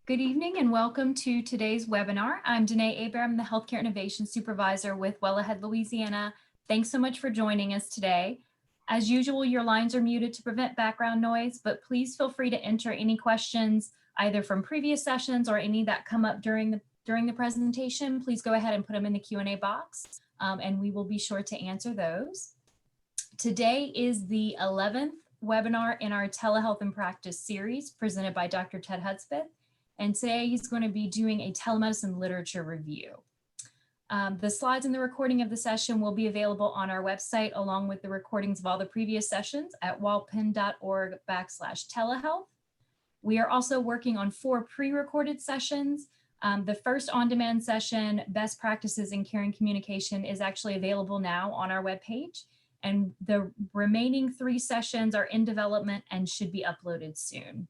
Good evening and welcome to today's webinar. I'm Danae Abram, the Healthcare Innovation Supervisor with Well Ahead Louisiana. Thanks so much for joining us today. As usual, your lines are muted to prevent background noise, but please feel free to enter any questions either from previous sessions or any that come up during the presentation. Please go ahead and put them in the Q&A box and we will be sure to answer those. Today is the 11th webinar in our Telehealth and Practice series presented by Dr. Ted Hudspeth. And today he's going to be doing a telemedicine literature review. The slides and the recording of the session will be available on our website, along with the recordings of all the previous sessions at walpen.org/telehealth. We are also working on 4 pre-recorded sessions. The first on-demand session, Best Practices in Care and Communication, is actually available now on our webpage. And the remaining 3 sessions are in development and should be uploaded soon.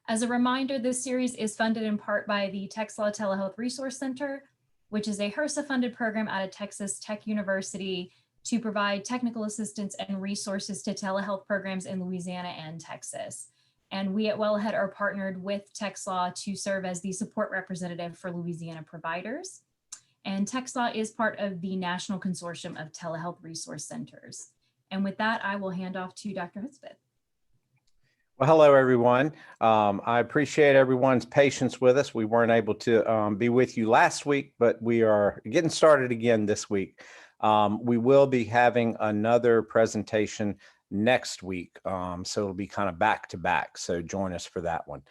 As a reminder, this series is funded in part by the TxLaw Telehealth Resource Center, which is a HRSA-funded program out of Texas Tech University to provide technical assistance and resources to telehealth programs in Louisiana and Texas. And we at Well Ahead are partnered with TxLaw to serve as the support representative for Louisiana providers. And TxLaw is part of the National Consortium of Telehealth Resource Centers. And with that, I will hand off to Dr. Hudspeth. Well, hello, everyone. I appreciate everyone's patience with us. We weren't able to be with you last week, but we are getting started again this week. We will be having another presentation next week, so it'll be kind of back to back, so join us for that one.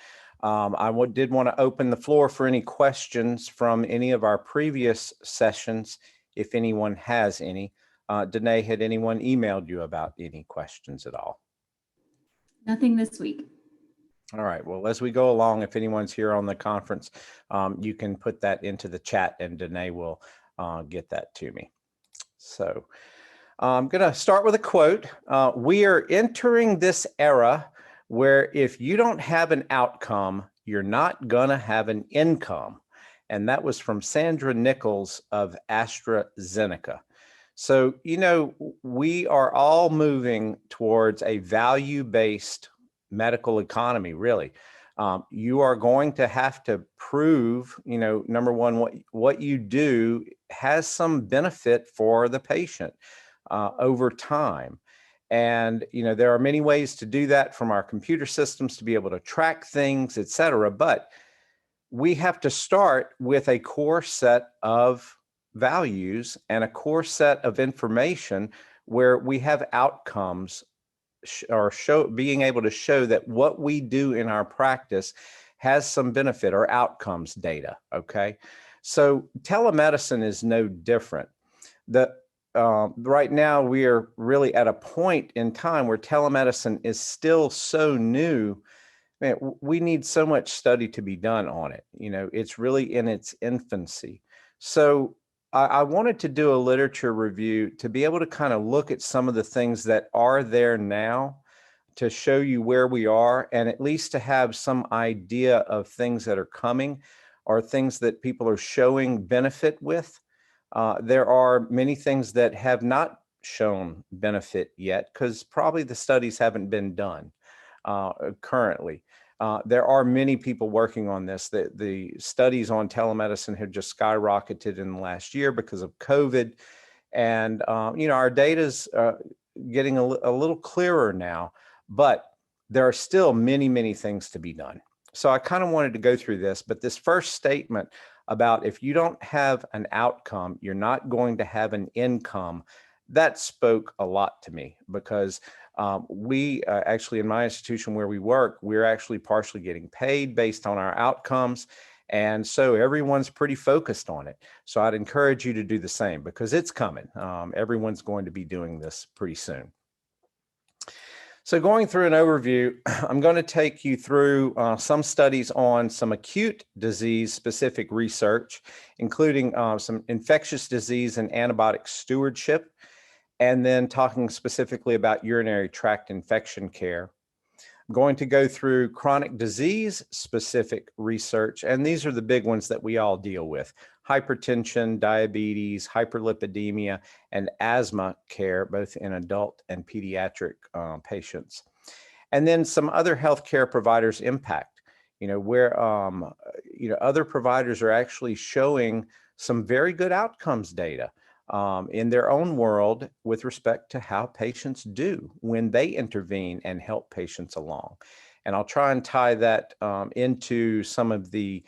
I did want to open the floor for any questions from any of our previous sessions, if anyone has any. Danae, had anyone emailed you about any questions at all? Nothing this week. All right. Well, as we go along, if anyone's here on the conference, you can put that into the chat and Danae will get that to me. So I'm going to start with a quote. We are entering this era where if you don't have an outcome, you're not going to have an income. And that was from Sandra Nichols of AstraZeneca. So, you know, we are all moving towards a value-based medical economy, really. You are going to have to prove, you know, number one, what you do has some benefit for the patient over time. And, you know, there are many ways to do that, from our computer systems to be able to track things, et cetera. But we have to start with a core set of values and a core set of information where we have outcomes or being able to show that what we do in our practice has some benefit or outcomes data. Okay, so telemedicine is no different. Right now we are really at a point in time where telemedicine is still so new. Man, we need so much study to be done on it. You know, it's really in its infancy. So I wanted to do a literature review to be able to kind of look at some of the things that are there now to show you where we are, and at least to have some idea of things that are coming or things that people are showing benefit with. There are many things that have not shown benefit yet because probably the studies haven't been done currently. There are many people working on this. The studies on telemedicine have just skyrocketed in the last year because of COVID. And, you know, our data's getting a little clearer now, but there are still many, many things to be done. So I kind of wanted to go through this, but this first statement about if you don't have an outcome, you're not going to have an income, that spoke a lot to me because we actually, in my institution where we work, we're actually partially getting paid based on our outcomes. And so everyone's pretty focused on it. So I'd encourage you to do the same because it's coming. Everyone's going to be doing this pretty soon. So going through an overview, I'm going to take you through some studies on some acute disease specific research, including some infectious disease and antibiotic stewardship, and then talking specifically about urinary tract infection care. I'm going to go through chronic disease specific research, and these are the big ones that we all deal with: hypertension, diabetes, hyperlipidemia, and asthma care, both in adult and pediatric patients. And then some other healthcare providers' impact. where other providers are actually showing some very good outcomes data in their own world with respect to how patients do when they intervene and help patients along. And I'll try and tie that into some of the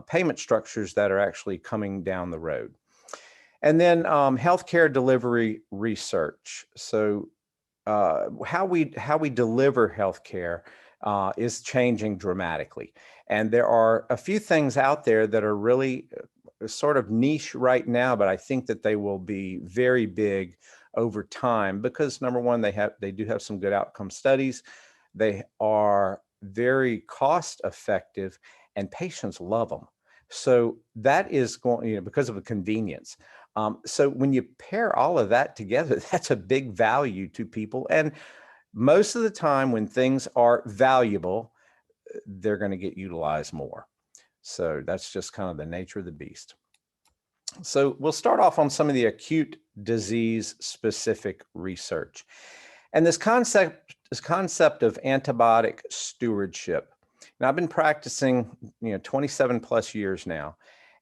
payment structures that are actually coming down the road. And then healthcare delivery research. So how we deliver healthcare is changing dramatically. And there are a few things out there that are really sort of niche right now, but I think that they will be very big over time because number one, they do have some good outcome studies. They are very cost effective and patients love them. So that is going, because of the convenience. So when you pair all of that together, that's a big value to people. And most of the time when things are valuable, they're going to get utilized more. So that's just kind of the nature of the beast. So we'll start off on some of the acute disease specific research. And this concept of antibiotic stewardship. Now I've been practicing, 27 plus years now.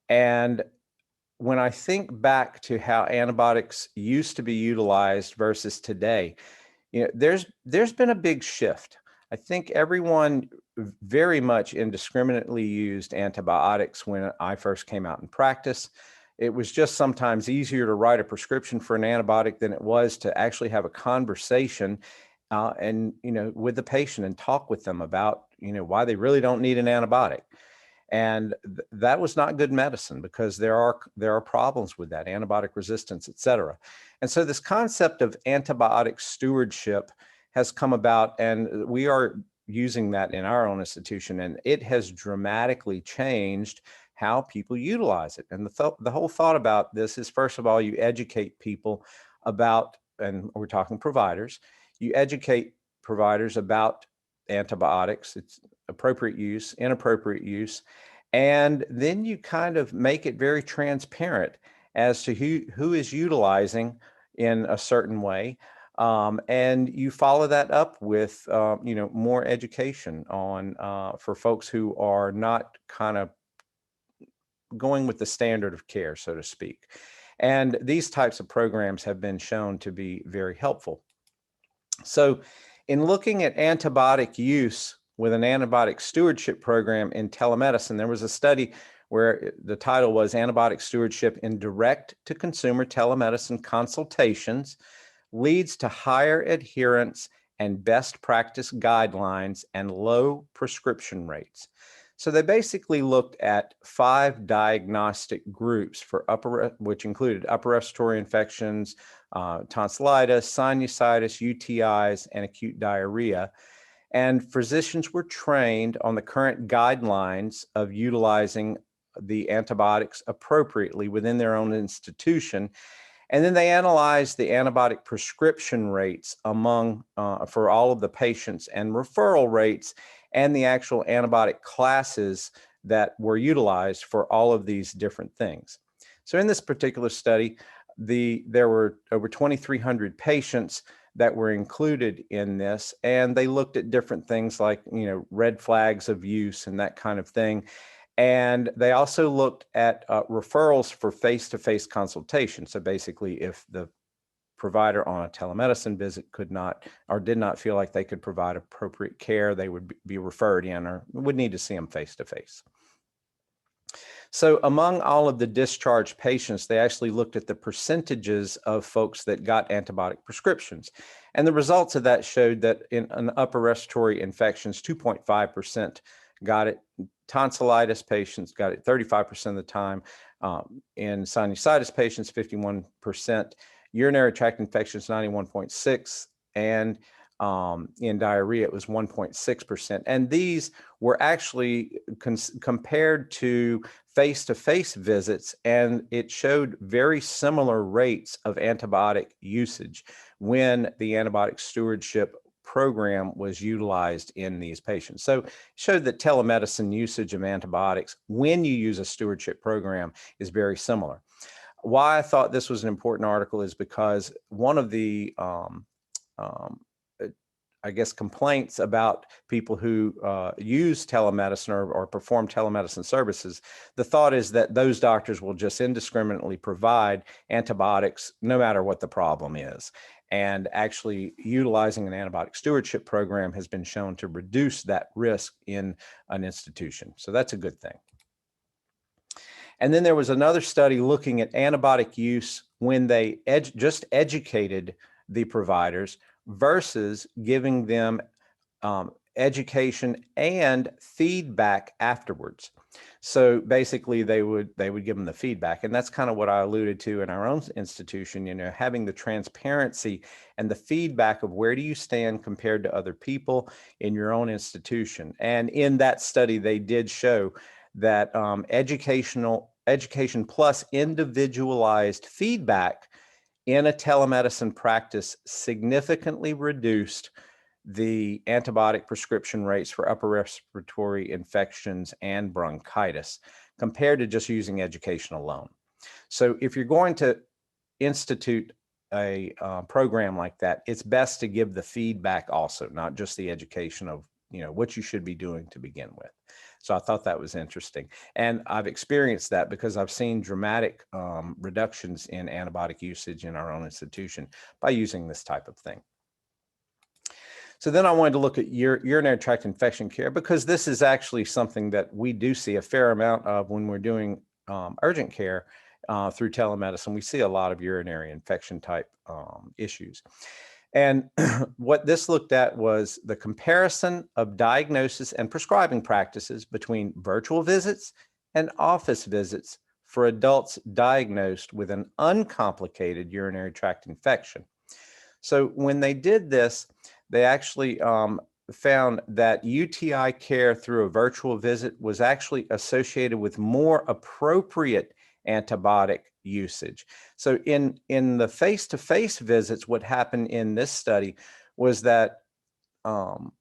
And when I think back to how antibiotics used to be utilized versus today, there's been a big shift. I think everyone very much indiscriminately used antibiotics when I first came out in practice. It was just sometimes easier to write a prescription for an antibiotic than it was to actually have a conversation with the patient and talk with them about, why they really don't need an antibiotic. And that was not good medicine because there are problems with that, antibiotic resistance, et cetera. And so this concept of antibiotic stewardship has come about, and we are using that in our own institution, and it has dramatically changed how people utilize it. And the whole thought about this is, first of all, you educate people about, and we're talking providers, you educate providers about antibiotics, its appropriate use, inappropriate use, and then you kind of make it very transparent as to who is utilizing in a certain way. And you follow that up with, more education on for folks who are not kind of going with the standard of care, so to speak. And these types of programs have been shown to be very helpful. So in looking at antibiotic use with an antibiotic stewardship program in telemedicine, there was a study where the title was Antibiotic Stewardship in Direct-to-Consumer Telemedicine Consultations Leads to Higher Adherence and Best Practice Guidelines and Low Prescription Rates. So they basically looked at 5 diagnostic groups for which included upper respiratory infections, tonsillitis, sinusitis, UTIs, and acute diarrhea. And physicians were trained on the current guidelines of utilizing the antibiotics appropriately within their own institution. And then they analyzed the antibiotic prescription rates for all of the patients and referral rates and the actual antibiotic classes that were utilized for all of these different things. So in this particular study, there were over 2,300 patients that were included in this, and they looked at different things like, red flags of use and that kind of thing. And they also looked at referrals for face-to-face consultation. So basically, if the provider on a telemedicine visit could not or did not feel like they could provide appropriate care, they would be referred in or would need to see them face-to-face. So among all of the discharged patients, they actually looked at the percentages of folks that got antibiotic prescriptions. And the results of that showed that in an upper respiratory infections, 2.5% got it. Tonsillitis patients got it 35% of the time. In sinusitis patients, 51%. Urinary tract infections, 91.6%. And in diarrhea, it was 1.6%. And these were actually compared to face-to-face visits, and it showed very similar rates of antibiotic usage when the antibiotic stewardship program was utilized in these patients. So it showed that telemedicine usage of antibiotics when you use a stewardship program is very similar. Why I thought this was an important article is because one of the I guess, complaints about people who use telemedicine or perform telemedicine services. The thought is that those doctors will just indiscriminately provide antibiotics no matter what the problem is. And actually utilizing an antibiotic stewardship program has been shown to reduce that risk in an institution. So that's a good thing. And then there was another study looking at antibiotic use when they just educated the providers versus giving them education and feedback afterwards. So basically they would give them the feedback. And that's kind of what I alluded to in our own institution, you know, having the transparency and the feedback of where do you stand compared to other people in your own institution. And in that study, they did show that education plus individualized feedback in a telemedicine practice significantly reduced the antibiotic prescription rates for upper respiratory infections and bronchitis compared to just using education alone. So if you're going to institute a program like that, it's best to give the feedback also, not just the education of, you know, what you should be doing to begin with. So I thought that was interesting. And I've experienced that because I've seen dramatic reductions in antibiotic usage in our own institution by using this type of thing. So then I wanted to look at urinary tract infection care, because this is actually something that we do see a fair amount of when we're doing urgent care through telemedicine. We see a lot of urinary infection type issues. And what this looked at was the comparison of diagnosis and prescribing practices between virtual visits and office visits for adults diagnosed with an uncomplicated urinary tract infection. So when they did this, they actually found that UTI care through a virtual visit was actually associated with more appropriate antibiotic usage. So in the face-to-face visits, what happened in this study was that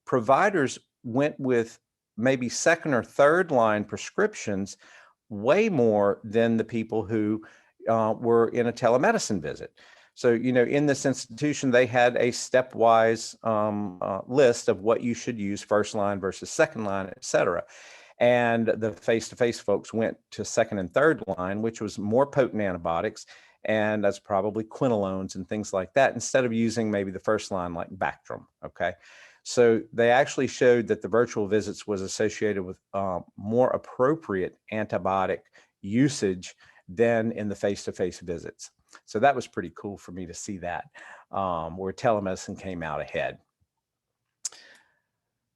providers went with maybe second or third line prescriptions way more than the people who were in a telemedicine visit. So, you know, in this institution, they had a stepwise list of what you should use, first line versus second line, et cetera. And the face-to-face folks went to second and third line, which was more potent antibiotics. And that's probably quinolones and things like that, instead of using maybe the first line like Bactrim, okay? So they actually showed that the virtual visits was associated with more appropriate antibiotic usage than in the face-to-face visits. So that was pretty cool for me to see that, where telemedicine came out ahead.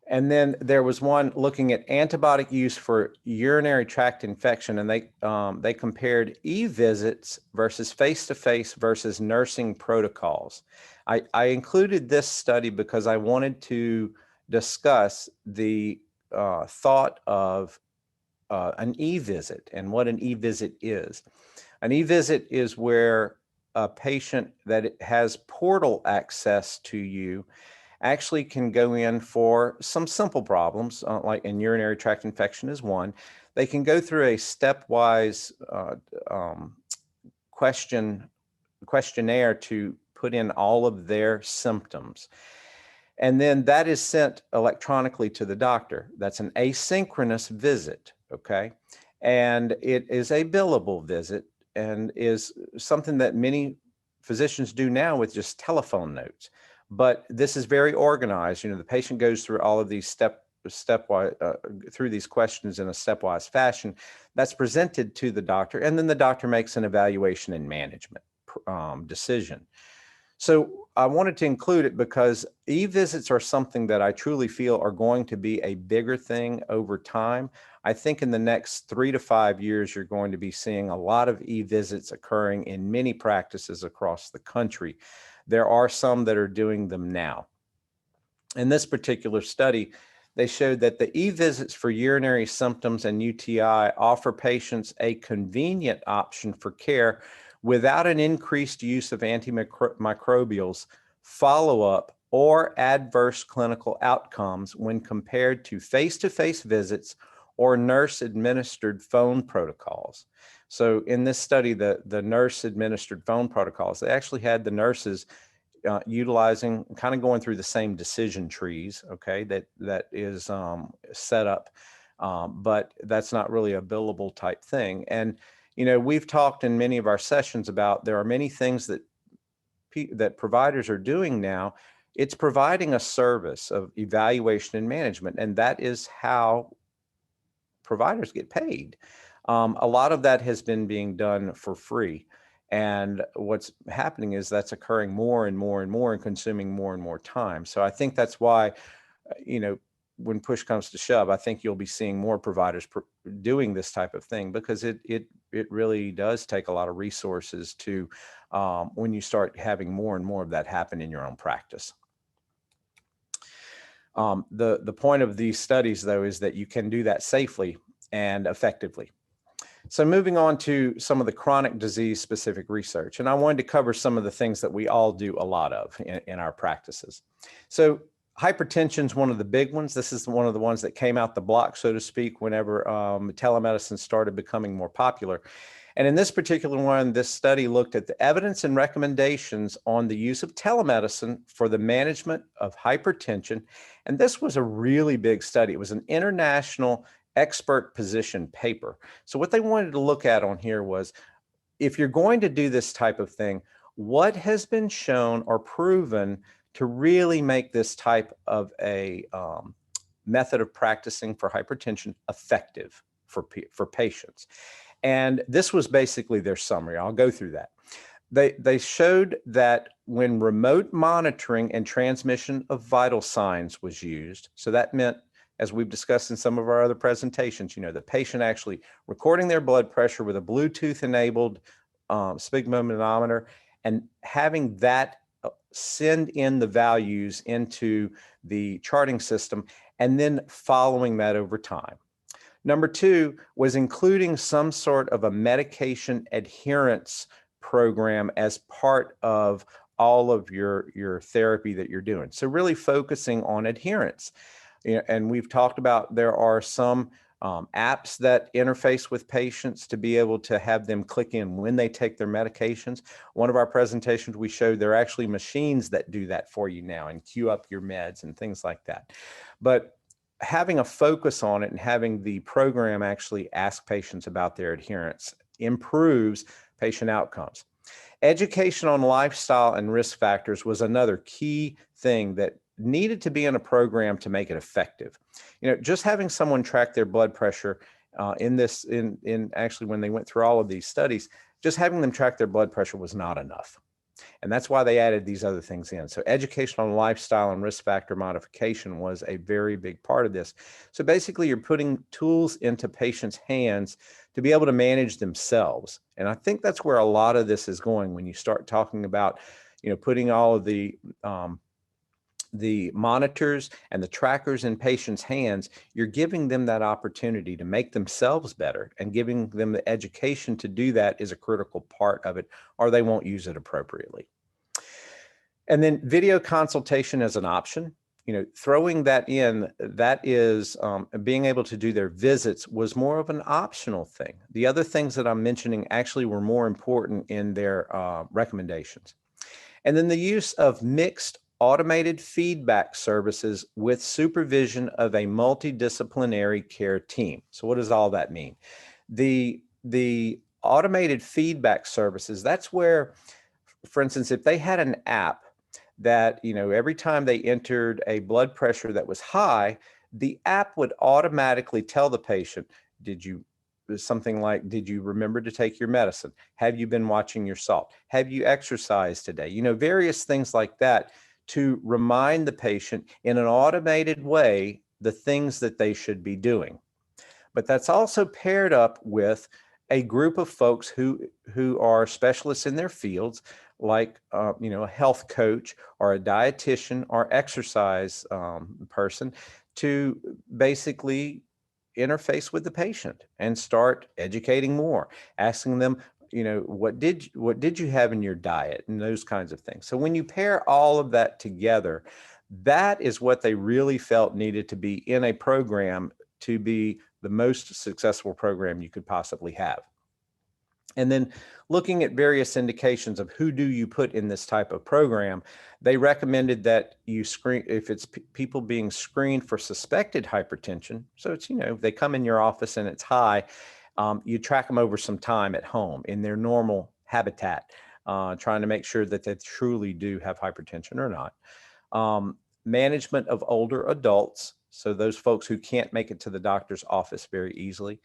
And then there was one looking at antibiotic use for urinary tract infection, and they compared e-visits versus face-to-face versus nursing protocols. I included this study because I wanted to discuss the thought of an e-visit and what an e-visit is. An e-visit is where a patient that has portal access to you actually can go in for some simple problems, like in urinary tract infection is one. They can go through a stepwise questionnaire to put in all of their symptoms. And then that is sent electronically to the doctor. That's an asynchronous visit, okay? And it is a billable visit and is something that many physicians do now with just telephone notes. But this is very organized. You know, the patient goes through all of these stepwise through these questions in a stepwise fashion. That's presented to the doctor, and then the doctor makes an evaluation and management decision. So I wanted to include it because e-visits are something that I truly feel are going to be a bigger thing over time. I think in the next 3 to 5 years, you're going to be seeing a lot of e-visits occurring in many practices across the country. There are some that are doing them now. In this particular study, they showed that the e-visits for urinary symptoms and UTI offer patients a convenient option for care without an increased use of antimicrobials, follow-up, or adverse clinical outcomes when compared to face-to-face visits or nurse-administered phone protocols. So in this study, the nurse-administered phone protocols, they actually had the nurses utilizing, kind of going through the same decision trees, okay, that is set up, but that's not really a billable type thing. And, we've talked in many of our sessions about there are many things that providers are doing now. It's providing a service of evaluation and management, and that is how providers get paid. A lot of that has been being done for free. And what's happening is that's occurring more and more and more and consuming more and more time. So I think that's why, when push comes to shove, I think you'll be seeing more providers doing this type of thing, because it really does take a lot of resources to, when you start having more and more of that happen in your own practice. The point of these studies, though, is that you can do that safely and effectively. So moving on to some of the chronic disease specific research, and I wanted to cover some of the things that we all do a lot of in our practices. So hypertension is one of the big ones. This is one of the ones that came out the block, so to speak, whenever telemedicine started becoming more popular. And in this particular one, this study looked at the evidence and recommendations on the use of telemedicine for the management of hypertension. And this was a really big study. It was an international expert position paper. So what they wanted to look at on here was, if you're going to do this type of thing, what has been shown or proven to really make this type of a method of practicing for hypertension effective for patients. And this was basically their summary. I'll go through that. They showed that when remote monitoring and transmission of vital signs was used, so that meant, as we've discussed in some of our other presentations, the patient actually recording their blood pressure with a Bluetooth-enabled sphygmomanometer and having that send in the values into the charting system, and then following that over time. Number two was including some sort of a medication adherence program as part of all of your therapy that you're doing. So really focusing on adherence. And we've talked about, there are some apps that interface with patients to be able to have them click in when they take their medications. One of our presentations, we showed there are actually machines that do that for you now and queue up your meds and things like that. But having a focus on it and having the program actually ask patients about their adherence improves patient outcomes. Education on lifestyle and risk factors was another key thing that needed to be in a program to make it effective. Just having someone track their blood pressure in actually when they went through all of these studies, just having them track their blood pressure was not enough. And that's why they added these other things in. So education on lifestyle and risk factor modification was a very big part of this. So basically, you're putting tools into patients' hands to be able to manage themselves. And I think that's where a lot of this is going when you start talking about, putting all of the monitors and the trackers in patients' hands. You're giving them that opportunity to make themselves better, and giving them the education to do that is a critical part of it, or they won't use it appropriately. And then video consultation as an option, throwing that in, that is being able to do their visits was more of an optional thing. The other things that I'm mentioning actually were more important in their recommendations. And then the use of mixed automated feedback services with supervision of a multidisciplinary care team. So what does all that mean? The automated feedback services, that's where, for instance, if they had an app that, every time they entered a blood pressure that was high, the app would automatically tell the patient, something like, did you remember to take your medicine? Have you been watching your salt? Have you exercised today? Various things like that, to remind the patient in an automated way the things that they should be doing. But that's also paired up with a group of folks who are specialists in their fields, like a health coach or a dietitian or exercise person, to basically interface with the patient and start educating more, asking them, what did you have in your diet, and those kinds of things. So when you pair all of that together, that is what they really felt needed to be in a program to be the most successful program you could possibly have. And then looking at various indications of who do you put in this type of program, they recommended that you screen, if it's people being screened for suspected hypertension, so it's, they come in your office and it's high, you track them over some time at home in their normal habitat, trying to make sure that they truly do have hypertension or not. Management of older adults, so those folks who can't make it to the doctor's office very easily.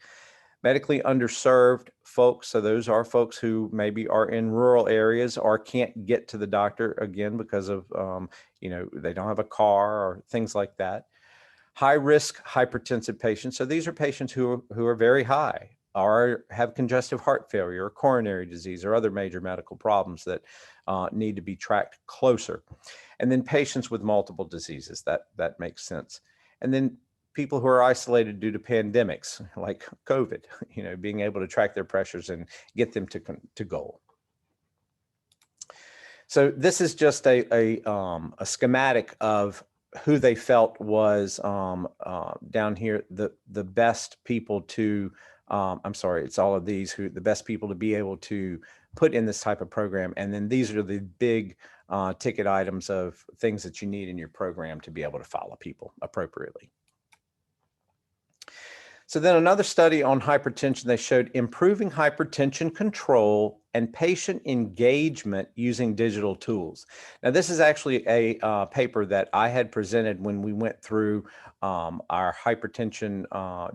Medically underserved folks, so those are folks who maybe are in rural areas or can't get to the doctor, again, because of, they don't have a car or things like that. High risk hypertensive patients, so these are patients who are very high or have congestive heart failure or coronary disease or other major medical problems that need to be tracked closer. And then patients with multiple diseases, that makes sense. And then people who are isolated due to pandemics like COVID, being able to track their pressures and get them to goal. So this is just a schematic of who they felt was down here, the best people to, I'm sorry, it's all of these, the best people to be able to put in this type of program. And then these are the big ticket items of things that you need in your program to be able to follow people appropriately. So then another study on hypertension, they showed improving hypertension control and patient engagement using digital tools. Now, this is actually a paper that I had presented when we went through our hypertension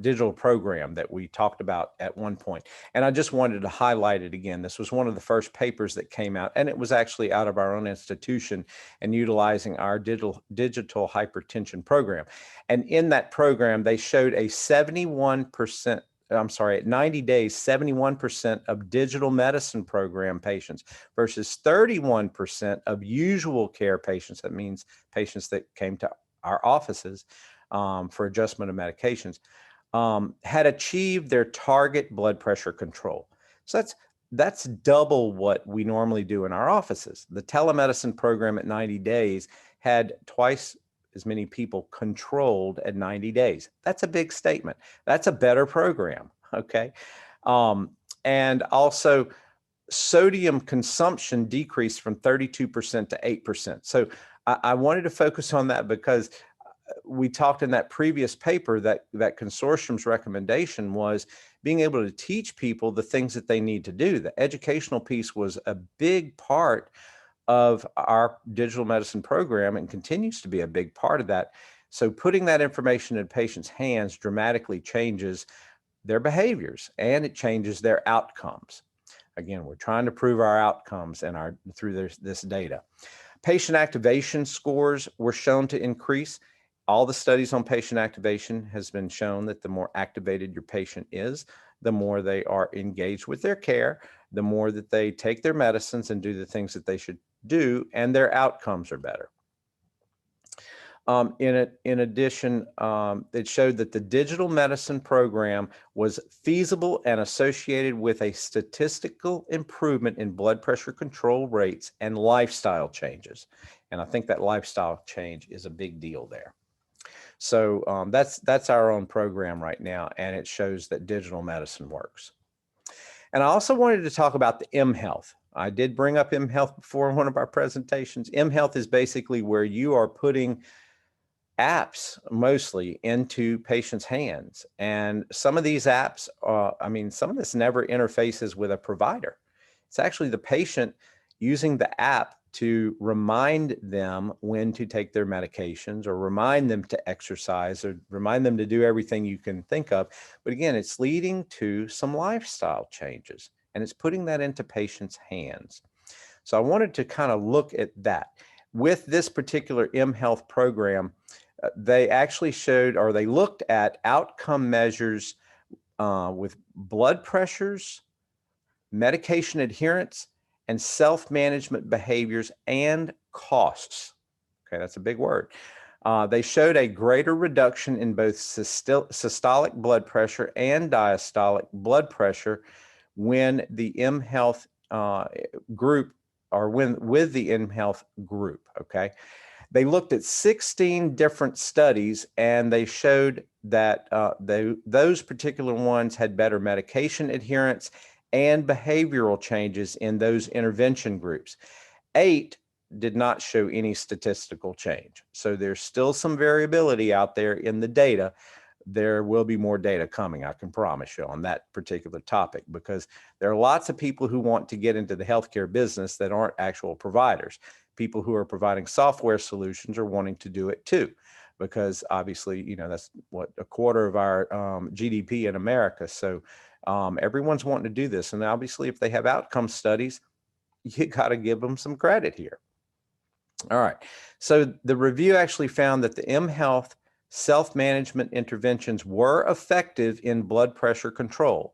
digital program that we talked about at one point. And I just wanted to highlight it again. This was one of the first papers that came out, and it was actually out of our own institution and utilizing our digital hypertension program. And in that program, they showed a 71%, at 90 days, 71% of digital medicine program patients versus 31% of usual care patients. That means patients that came to our offices for adjustment of medications, had achieved their target blood pressure control. So that's double what we normally do in our offices. The telemedicine program at 90 days had twice as many people controlled at 90 days. That's a big statement. That's a better program, okay? And also sodium consumption decreased from 32% to 8%. So I wanted to focus on that because we talked in that previous paper that consortium's recommendation was being able to teach people the things that they need to do. The educational piece was a big part of our digital medicine program and continues to be a big part of that. So putting that information in patients' hands dramatically changes their behaviors and it changes their outcomes. Again, we're trying to prove our outcomes and through this data. Patient activation scores were shown to increase. All the studies on patient activation has been shown that the more activated your patient is, the more they are engaged with their care, the more that they take their medicines and do the things that they should do, and their outcomes are better. In addition, it showed that the digital medicine program was feasible and associated with a statistical improvement in blood pressure control rates and lifestyle changes. And I think that lifestyle change is a big deal there. So that's our own program right now, and it shows that digital medicine works. And I also wanted to talk about the mHealth. I did bring up mHealth before in one of our presentations. mHealth is basically where you are putting apps mostly into patients' hands. And some of these apps, some of this never interfaces with a provider. It's actually the patient using the app to remind them when to take their medications or remind them to exercise or remind them to do everything you can think of. But again, it's leading to some lifestyle changes and it's putting that into patients' hands. So I wanted to kind of look at that. With this particular mHealth program, they actually showed, or they looked at outcome measures with blood pressures, medication adherence, and self-management behaviors and costs. Okay, that's a big word. They showed a greater reduction in both systolic blood pressure and diastolic blood pressure when the mHealth group, or with the mHealth group, okay? They looked at 16 different studies and they showed that those particular ones had better medication adherence and behavioral changes in those intervention groups. 8 did not show any statistical change. So there's still some variability out there in the data. There will be more data coming, I can promise you, on that particular topic, because there are lots of people who want to get into the healthcare business that aren't actual providers. People who are providing software solutions are wanting to do it too, because obviously, you know, that's what, a quarter of our GDP in America. So everyone's wanting to do this. And obviously, if they have outcome studies, you got to give them some credit here. All right. So the review actually found that the mHealth self-management interventions were effective in blood pressure control.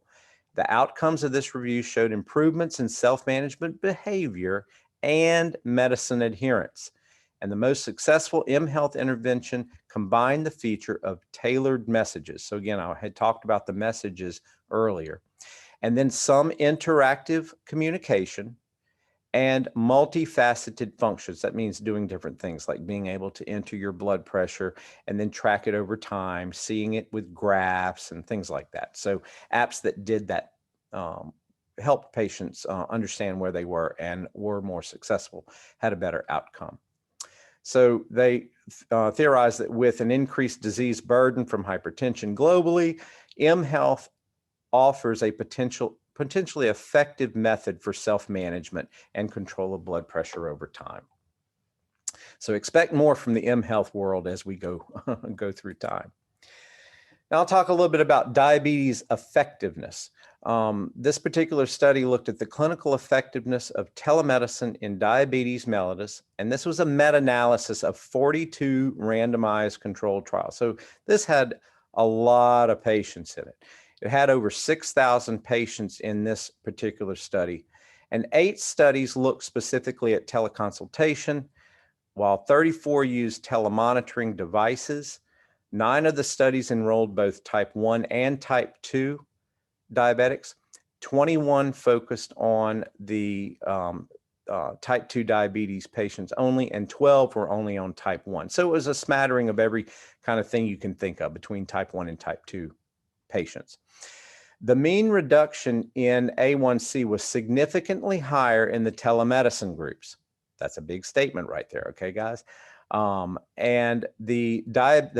The outcomes of this review showed improvements in self-management behavior and medicine adherence. And the most successful mHealth intervention combined the feature of tailored messages. So again, I had talked about the messages earlier. And then some interactive communication and multifaceted functions. That means doing different things, like being able to enter your blood pressure and then track it over time, seeing it with graphs and things like that. So apps that did that helped patients understand where they were and were more successful, had a better outcome. So they theorized that with an increased disease burden from hypertension globally, mHealth offers a potentially effective method for self-management and control of blood pressure over time. So expect more from the mHealth world as we go through time. Now I'll talk a little bit about diabetes effectiveness. This particular study looked at the clinical effectiveness of telemedicine in diabetes mellitus, and this was a meta-analysis of 42 randomized controlled trials. So this had a lot of patients in it. It had over 6,000 patients in this particular study, and 8 studies looked specifically at teleconsultation, while 34 used telemonitoring devices. 9 of the studies enrolled both type 1 and type 2 diabetics. 21 focused on the type 2 diabetes patients only, and 12 were only on type 1. So it was a smattering of every kind of thing you can think of between type 1 and type 2 patients. The mean reduction in A1C was significantly higher in the telemedicine groups. That's a big statement right there, okay, guys? And the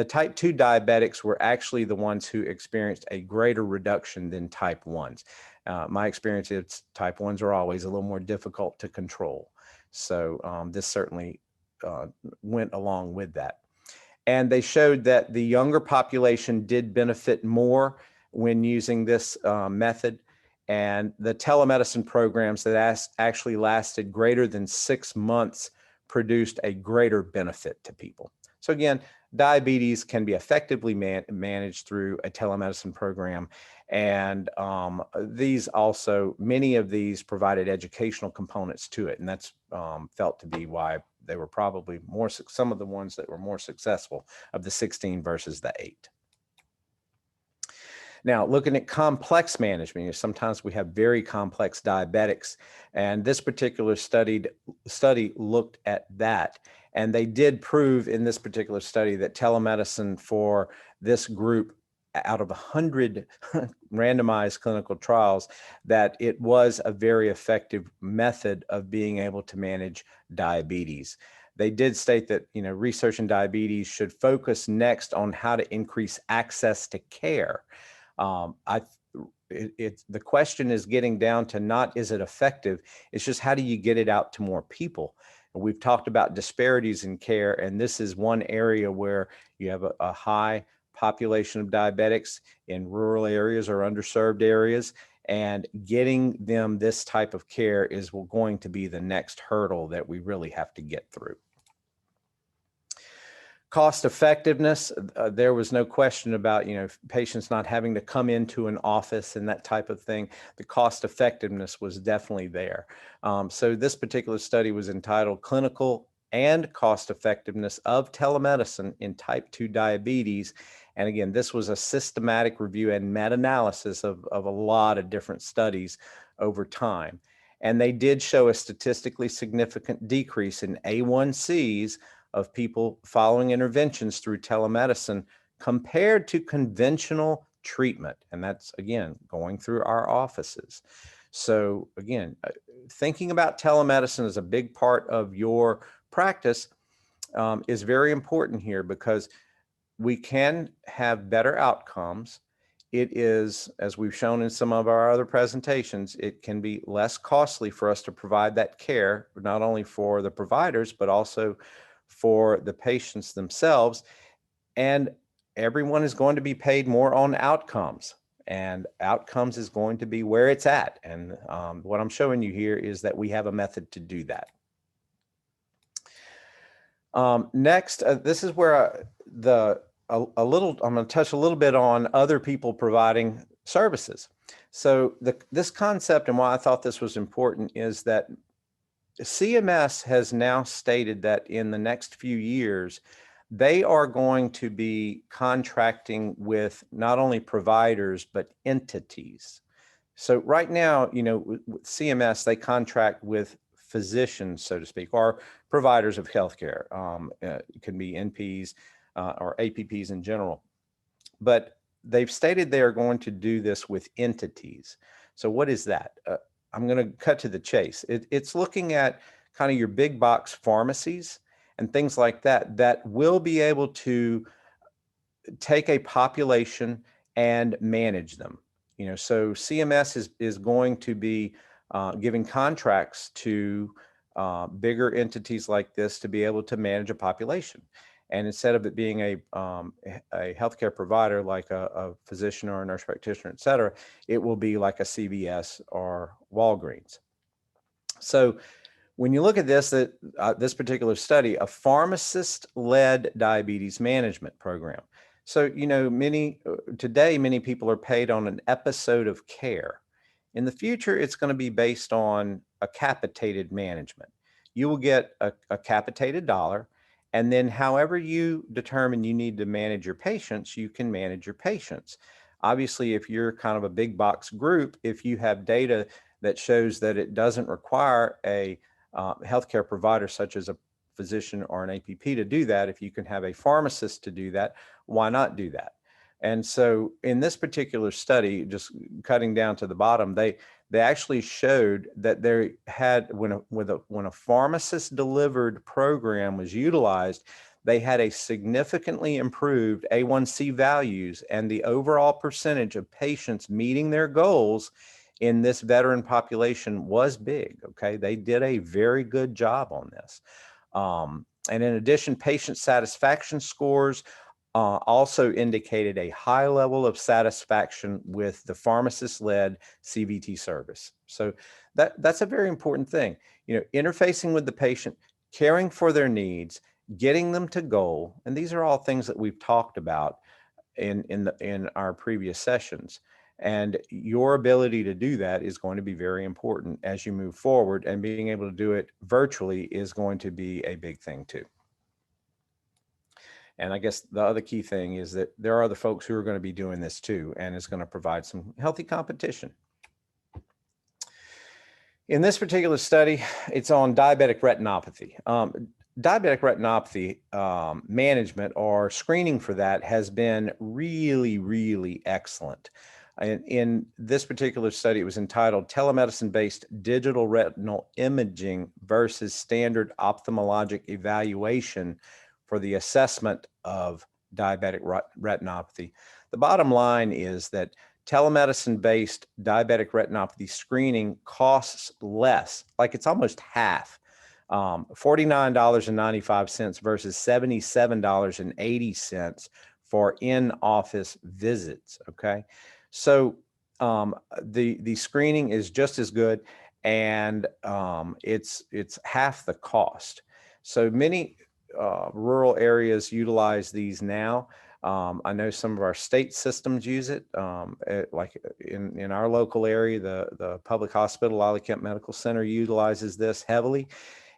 type 2 diabetics were actually the ones who experienced a greater reduction than type 1s. My experience is type 1s are always a little more difficult to control. So this certainly went along with that. And they showed that the younger population did benefit more when using this method. And the telemedicine programs that actually lasted greater than 6 months produced a greater benefit to people. So again, diabetes can be effectively managed through a telemedicine program. And many of these provided educational components to it. And that's felt to be why they were probably some of the ones that were more successful of the 16 versus the 8. Now, looking at complex management, sometimes we have very complex diabetics, and this particular study looked at that. And they did prove in this particular study that telemedicine for this group, out of 100 randomized clinical trials, that it was a very effective method of being able to manage diabetes. They did state that, research in diabetes should focus next on how to increase access to care. The question is getting down to not is it effective, it's just how do you get it out to more people? And we've talked about disparities in care, and this is one area where you have a high population of diabetics in rural areas or underserved areas, and getting them this type of care is going to be the next hurdle that we really have to get through. Cost effectiveness, there was no question about, patients not having to come into an office and that type of thing. The cost effectiveness was definitely there. So this particular study was entitled Clinical and Cost Effectiveness of Telemedicine in Type 2 Diabetes. And again, this was a systematic review and meta-analysis of a lot of different studies over time. And they did show a statistically significant decrease in A1Cs of people following interventions through telemedicine compared to conventional treatment. And that's, again, going through our offices. So again, thinking about telemedicine as a big part of your practice is very important here, because we can have better outcomes. It is, as we've shown in some of our other presentations, it can be less costly for us to provide that care, not only for the providers, but also for the patients themselves. And everyone is going to be paid more on outcomes, and outcomes is going to be where it's at. And what I'm showing you here is that we have a method to do that. Next, this is where I'm going to touch a little bit on other people providing services. So this concept, and why I thought this was important, is that CMS has now stated that in the next few years, they are going to be contracting with not only providers, but entities. So right now, with CMS, they contract with physicians, so to speak, or providers of healthcare. It can be NPs or APPs in general. But they've stated they are going to do this with entities. So what is that? I'm going to cut to the chase. It's looking at kind of your big box pharmacies and things like that, that will be able to take a population and manage them. So CMS is going to be giving contracts to bigger entities like this to be able to manage a population. And instead of it being a healthcare provider like a physician or a nurse practitioner, et cetera, it will be like a CVS or Walgreens. So when you look at this, this particular study, a pharmacist-led diabetes management program. So, today, many people are paid on an episode of care. In the future, it's going to be based on a capitated management. You will get a capitated dollar, and then however you determine you need to manage your patients, you can manage your patients. Obviously, if you're kind of a big box group, if you have data that shows that it doesn't require a healthcare provider such as a physician or an APP to do that, if you can have a pharmacist to do that, why not do that? And so in this particular study, just cutting down to the bottom, they actually showed that they had, when a pharmacist delivered program was utilized, they had a significantly improved A1C values, and the overall percentage of patients meeting their goals in this veteran population was big. Okay, they did a very good job on this. And in addition, patient satisfaction scores also indicated a high level of satisfaction with the pharmacist-led CVT service. So that's a very important thing. Interfacing with the patient, caring for their needs, getting them to goal, and these are all things that we've talked about in our previous sessions. And your ability to do that is going to be very important as you move forward, and being able to do it virtually is going to be a big thing too. And I guess the other key thing is that there are other folks who are going to be doing this too, and it's going to provide some healthy competition. In this particular study, it's on diabetic retinopathy. Diabetic retinopathy management or screening for that has been really, really excellent. In this particular study, it was entitled Telemedicine-Based Digital Retinal Imaging versus Standard Ophthalmologic Evaluation for the Assessment of Diabetic Retinopathy. The bottom line is that telemedicine-based diabetic retinopathy screening costs less, like it's almost half, $49.95 versus $77.80 for in-office visits, okay? So the screening is just as good, and it's half the cost. So many rural areas utilize these now. I know some of our state systems use it. Like in our local area, the public hospital, Lally Kemp Medical Center, utilizes this heavily.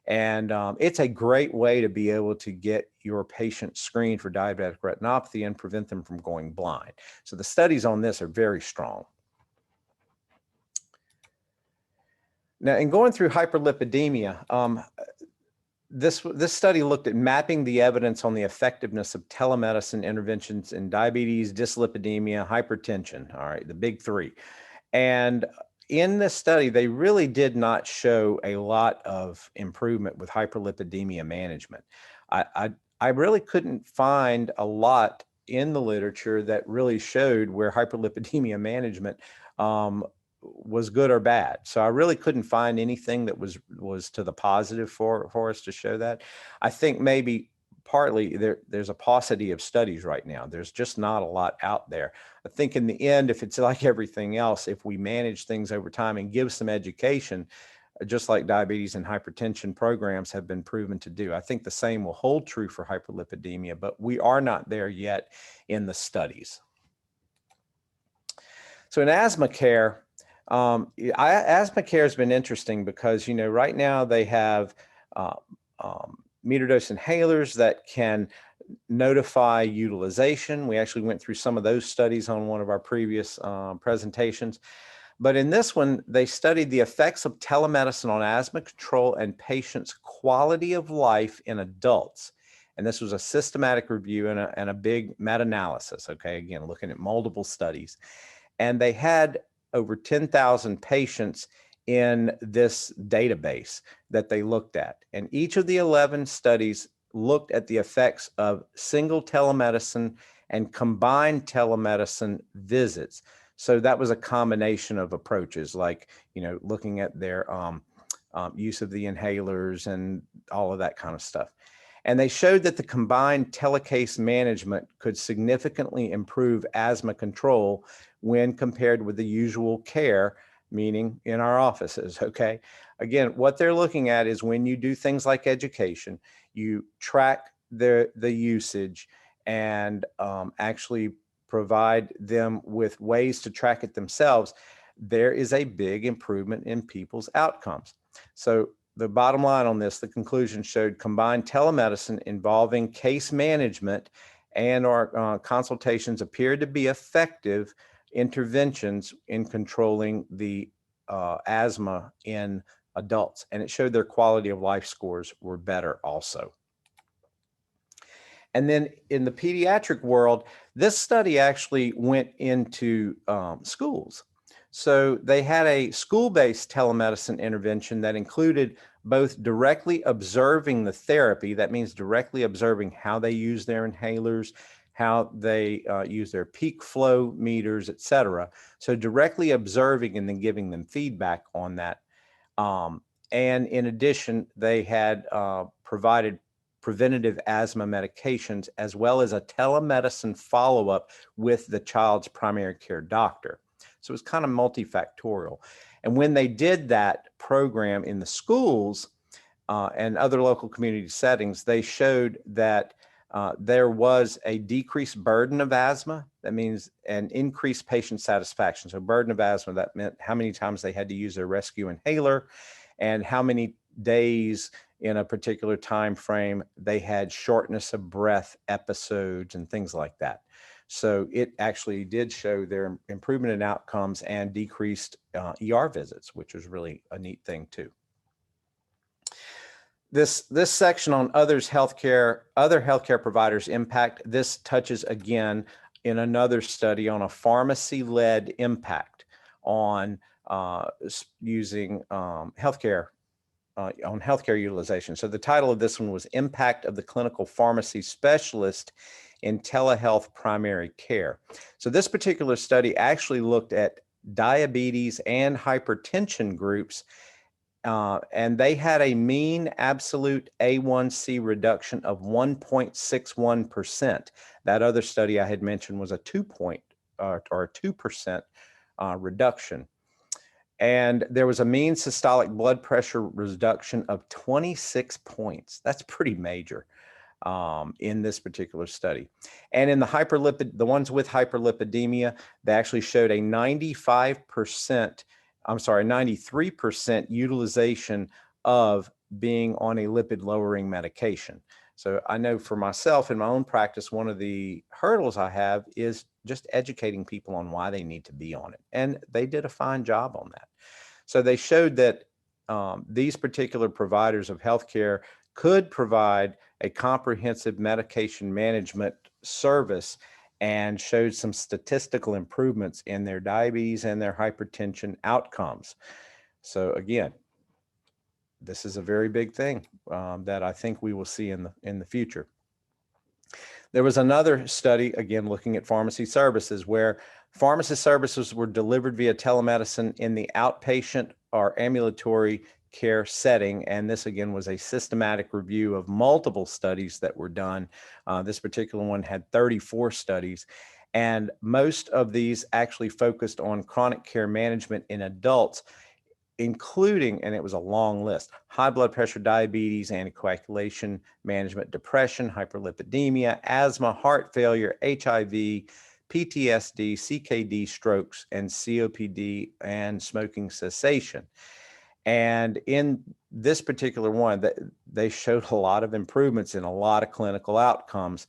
And it's a great way to be able to get your patient screened for diabetic retinopathy and prevent them from going blind. So the studies on this are very strong. Now, in going through hyperlipidemia, this study looked at mapping the evidence on the effectiveness of telemedicine interventions in diabetes, dyslipidemia, hypertension, all right, the big three. And in this study, they really did not show a lot of improvement with hyperlipidemia management. I really couldn't find a lot in the literature that really showed where hyperlipidemia management was good or bad. So I really couldn't find anything that was to the positive for us to show that. I think maybe partly there's a paucity of studies right now. There's just not a lot out there. I think in the end, if it's like everything else, if we manage things over time and give some education, just like diabetes and hypertension programs have been proven to do, I think the same will hold true for hyperlipidemia, but we are not there yet in the studies. So in asthma care, asthma care has been interesting because, right now they have meter dose inhalers that can notify utilization. We actually went through some of those studies on one of our previous presentations. But in this one, they studied the effects of telemedicine on asthma control and patients' quality of life in adults. And this was a systematic review and a big meta-analysis, okay? Again, looking at multiple studies. And they had over 10,000 patients in this database that they looked at. And each of the 11 studies looked at the effects of single telemedicine and combined telemedicine visits. So that was a combination of approaches, like, looking at their use of the inhalers and all of that kind of stuff. And they showed that the combined telecase management could significantly improve asthma control when compared with the usual care, meaning in our offices, okay? Again, what they're looking at is when you do things like education, you track the usage and actually provide them with ways to track it themselves, there is a big improvement in people's outcomes. So the bottom line on this, the conclusion showed combined telemedicine involving case management and our consultations appeared to be effective interventions in controlling the asthma in adults. And it showed their quality of life scores were better also. And then in the pediatric world, this study actually went into schools. So they had a school-based telemedicine intervention that included both directly observing the therapy, that means directly observing how they use their inhalers, how they use their peak flow meters, et cetera. So directly observing and then giving them feedback on that. And in addition, they had provided preventative asthma medications, as well as a telemedicine follow-up with the child's primary care doctor. So it's kind of multifactorial. And when they did that program in the schools and other local community settings, they showed that there was a decreased burden of asthma. That means an increased patient satisfaction. So burden of asthma, that meant how many times they had to use their rescue inhaler and how many days in a particular time frame they had shortness of breath episodes and things like that. So it actually did show their improvement in outcomes and decreased ER visits, which was really a neat thing too. This section on other healthcare providers' impact, this touches again in another study on a pharmacy-led impact on using healthcare on healthcare utilization. So the title of this one was Impact of the Clinical Pharmacy Specialist in Telehealth Primary Care. So this particular study actually looked at diabetes and hypertension groups, and they had a mean absolute A1C reduction of 1.61%. That other study I had mentioned was a 2% reduction. And there was a mean systolic blood pressure reduction of 26 points. That's pretty major in this particular study. And in the ones with hyperlipidemia, they actually showed a 93% utilization of being on a lipid lowering medication. So I know for myself in my own practice, one of the hurdles I have is just educating people on why they need to be on it. And they did a fine job on that. So they showed that these particular providers of healthcare could provide a comprehensive medication management service and showed some statistical improvements in their diabetes and their hypertension outcomes. So again, this is a very big thing that I think we will see in the future. There was another study, again, looking at pharmacy services, where pharmacist services were delivered via telemedicine in the outpatient or ambulatory care setting. And this, again, was a systematic review of multiple studies that were done. This particular one had 34 studies. And most of these actually focused on chronic care management in adults, including, and it was a long list, high blood pressure, diabetes, anticoagulation management, depression, hyperlipidemia, asthma, heart failure, HIV, PTSD, CKD, strokes, and COPD, and smoking cessation. And in this particular one, they showed a lot of improvements in a lot of clinical outcomes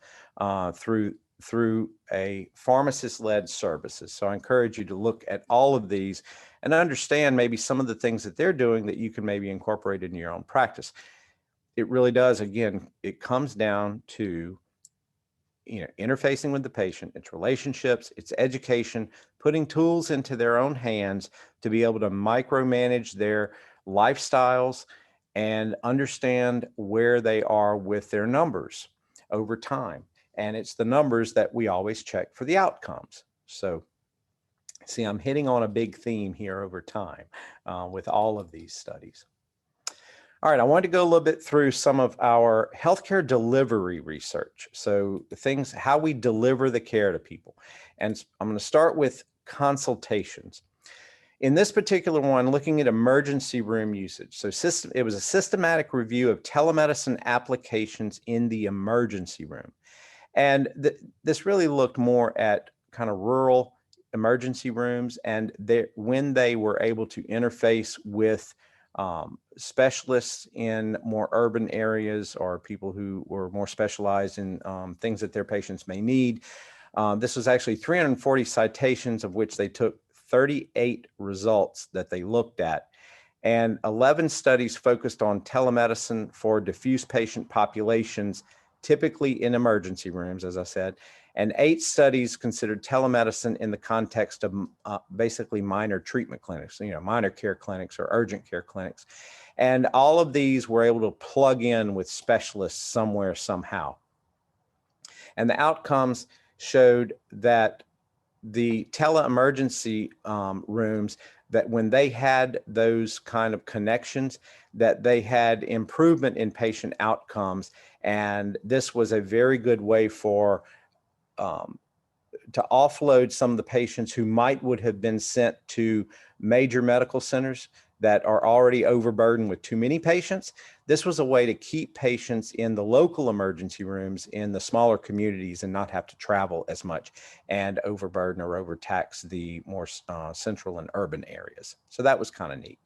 through a pharmacist-led services. So I encourage you to look at all of these and understand maybe some of the things that they're doing that you can maybe incorporate in your own practice. It really does, again, it comes down to, interfacing with the patient, its relationships, its education, putting tools into their own hands to be able to micromanage their lifestyles and understand where they are with their numbers over time. And it's the numbers that we always check for the outcomes. So see, I'm hitting on a big theme here over time with all of these studies. All right, I wanted to go a little bit through some of our healthcare delivery research. So the things, how we deliver the care to people. And I'm going to start with consultations. In this particular one, looking at emergency room usage. So it was a systematic review of telemedicine applications in the emergency room. And this really looked more at kind of rural emergency rooms, and when they were able to interface with specialists in more urban areas or people who were more specialized in things that their patients may need. This was actually 340 citations, of which they took 38 results that they looked at. And 11 studies focused on telemedicine for diffuse patient populations, typically in emergency rooms, as I said, and 8 studies considered telemedicine in the context of basically minor treatment clinics, minor care clinics or urgent care clinics. And all of these were able to plug in with specialists somewhere, somehow. And the outcomes showed that the tele-emergency rooms, that when they had those kind of connections, that they had improvement in patient outcomes. And this was a very good way for to offload some of the patients who would have been sent to major medical centers that are already overburdened with too many patients. This was a way to keep patients in the local emergency rooms in the smaller communities and not have to travel as much and overburden or overtax the more central and urban areas. So that was kind of neat.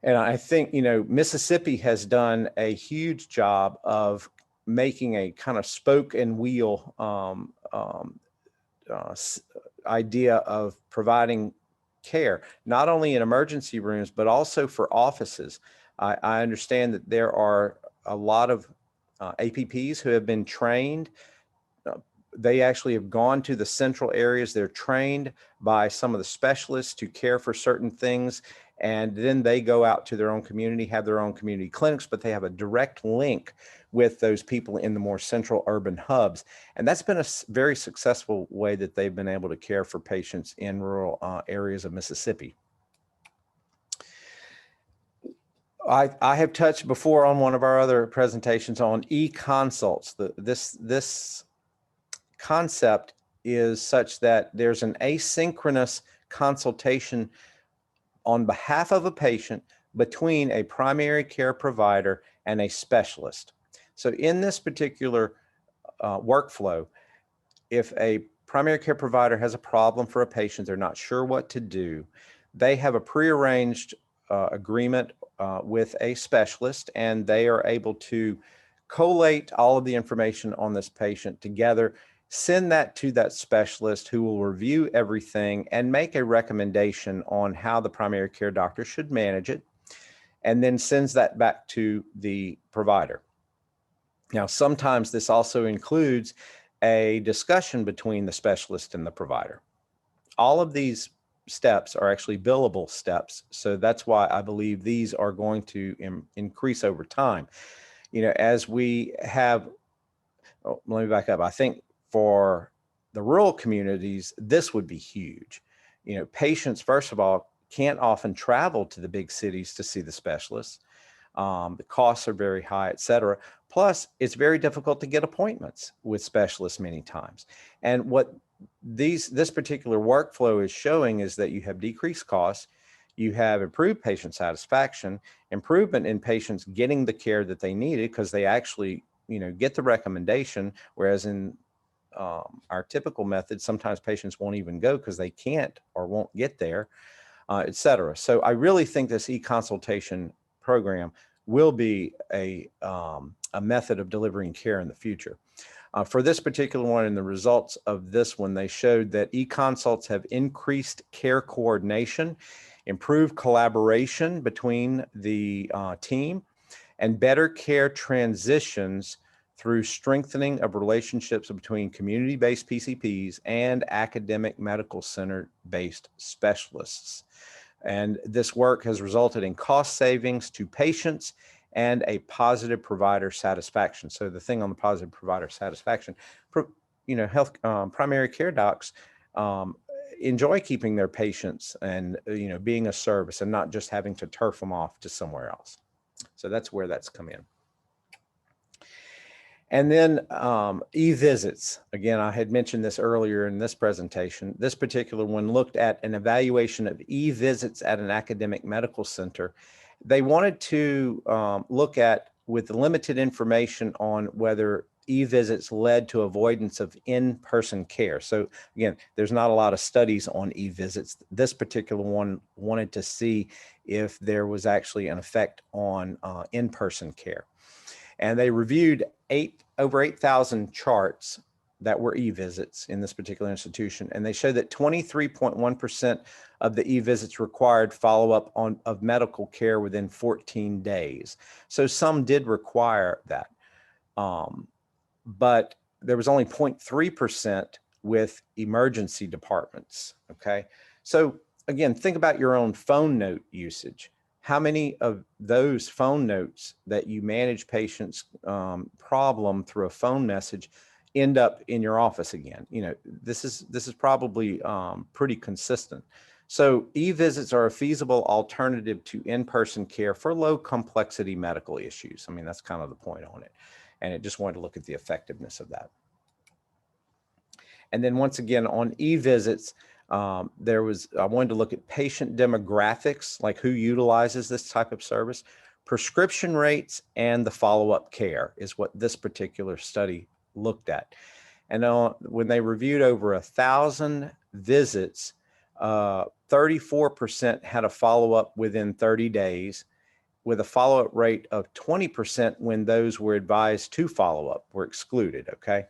And I think, Mississippi has done a huge job of making a kind of spoke and wheel idea of providing care, not only in emergency rooms, but also for offices. I understand that there are a lot of APPs who have been trained. They actually have gone to the central areas. They're trained by some of the specialists to care for certain things. And then they go out to their own community, have their own community clinics, but they have a direct link with those people in the more central urban hubs. And that's been a very successful way that they've been able to care for patients in rural areas of Mississippi. I have touched before on one of our other presentations on e-consults. This concept is such that there's an asynchronous consultation on behalf of a patient between a primary care provider and a specialist. So in this particular workflow, if a primary care provider has a problem for a patient, they're not sure what to do, they have a prearranged agreement with a specialist, and they are able to collate all of the information on this patient together, send that to that specialist who will review everything and make a recommendation on how the primary care doctor should manage it, and then sends that back to the provider. Now, sometimes this also includes a discussion between the specialist and the provider. All of these steps are actually billable steps. So that's why I believe these are going to increase over time. As we have, let me back up. I think for the rural communities, this would be huge. Patients, first of all, can't often travel to the big cities to see the specialists. The costs are very high, et cetera. Plus, it's very difficult to get appointments with specialists many times. And what this particular workflow is showing is that you have decreased costs, you have improved patient satisfaction, improvement in patients getting the care that they needed because they actually, get the recommendation, whereas in our typical method, sometimes patients won't even go because they can't or won't get there, et cetera. So I really think this e-consultation program will be a method of delivering care in the future. For this particular one and the results of this one, they showed that e-consults have increased care coordination, improved collaboration between the team, and better care transitions through strengthening of relationships between community-based PCPs and academic medical center-based specialists. And this work has resulted in cost savings to patients and a positive provider satisfaction. So the thing on the positive provider satisfaction, primary care docs enjoy keeping their patients and, being a service and not just having to turf them off to somewhere else. So that's where that's come in. And then e-visits. Again, I had mentioned this earlier in this presentation. This particular one looked at an evaluation of e-visits at an academic medical center. They wanted to look at, with limited information, on whether e-visits led to avoidance of in-person care. So again, there's not a lot of studies on e-visits. This particular one wanted to see if there was actually an effect on in-person care. And they reviewed over 8,000 charts that were e-visits in this particular institution. And they showed that 23.1% of the e-visits required follow-up of medical care within 14 days. So some did require that. But there was only 0.3% with emergency departments, okay? So again, think about your own phone note usage. How many of those phone notes that you manage patients' problem through a phone message end up in your office again? This is probably pretty consistent. So e-visits are a feasible alternative to in-person care for low complexity medical issues. I mean, that's kind of the point on it. And it just wanted to look at the effectiveness of that. And then once again, on e-visits, I wanted to look at patient demographics, like who utilizes this type of service, prescription rates, and the follow-up care is what this particular study looked at. And when they reviewed over 1,000 visits, 34% had a follow-up within 30 days, with a follow-up rate of 20% when those were advised to follow up were excluded, okay?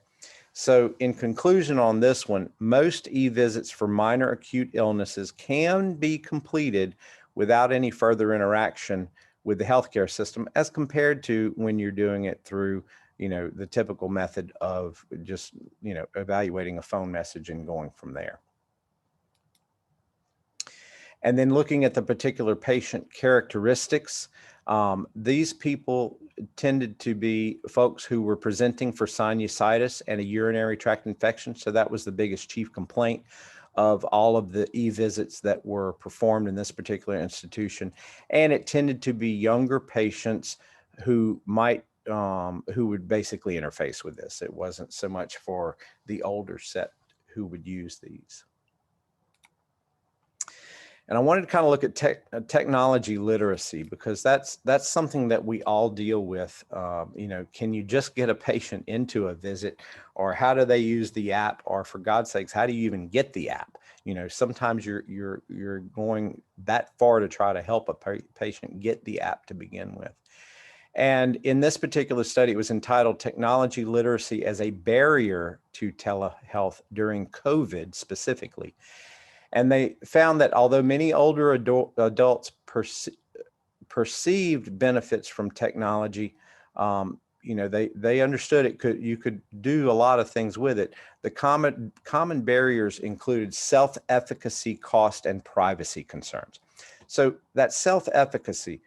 So in conclusion on this one, most e-visits for minor acute illnesses can be completed without any further interaction with the healthcare system as compared to when you're doing it through, the typical method of just, evaluating a phone message and going from there. And then looking at the particular patient characteristics, these people tended to be folks who were presenting for sinusitis and a urinary tract infection. So that was the biggest chief complaint of all of the e-visits that were performed in this particular institution. And it tended to be younger patients who would basically interface with this. It wasn't so much for the older set who would use these. And I wanted to kind of look at technology literacy, because that's something that we all deal with. Can you just get a patient into a visit, or how do they use the app, or for God's sakes, how do you even get the app? Sometimes you're going that far to try to help a patient get the app to begin with. And in this particular study, it was entitled Technology Literacy as a Barrier to Telehealth During COVID specifically. And they found that although many older adults perceived benefits from technology, they understood you could do a lot of things with it. The common barriers included self-efficacy, cost, and privacy concerns. So that self-efficacy,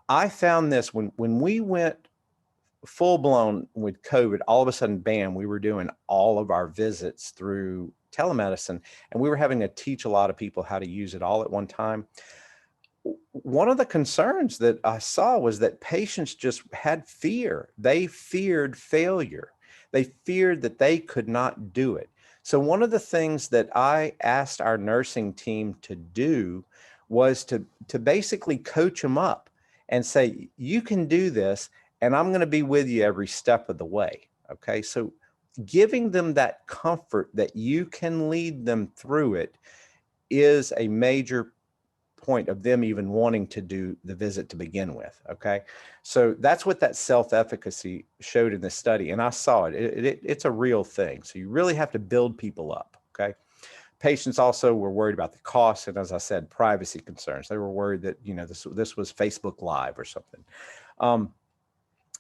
I found this when we went full blown with COVID, all of a sudden, bam, we were doing all of our visits through telemedicine, and we were having to teach a lot of people how to use it all at one time. One of the concerns that I saw was that patients just had fear. They feared failure. They feared that they could not do it. So one of the things that I asked our nursing team to do was to basically coach them up and say, you can do this, and I'm going to be with you every step of the way. Okay. So giving them that comfort that you can lead them through it is a major point of them even wanting to do the visit to begin with. Okay. So that's what that self-efficacy showed in this study. And I saw it. It's a real thing. So you really have to build people up. Okay. Patients also were worried about the cost. And as I said, privacy concerns. They were worried that, this was Facebook Live or something.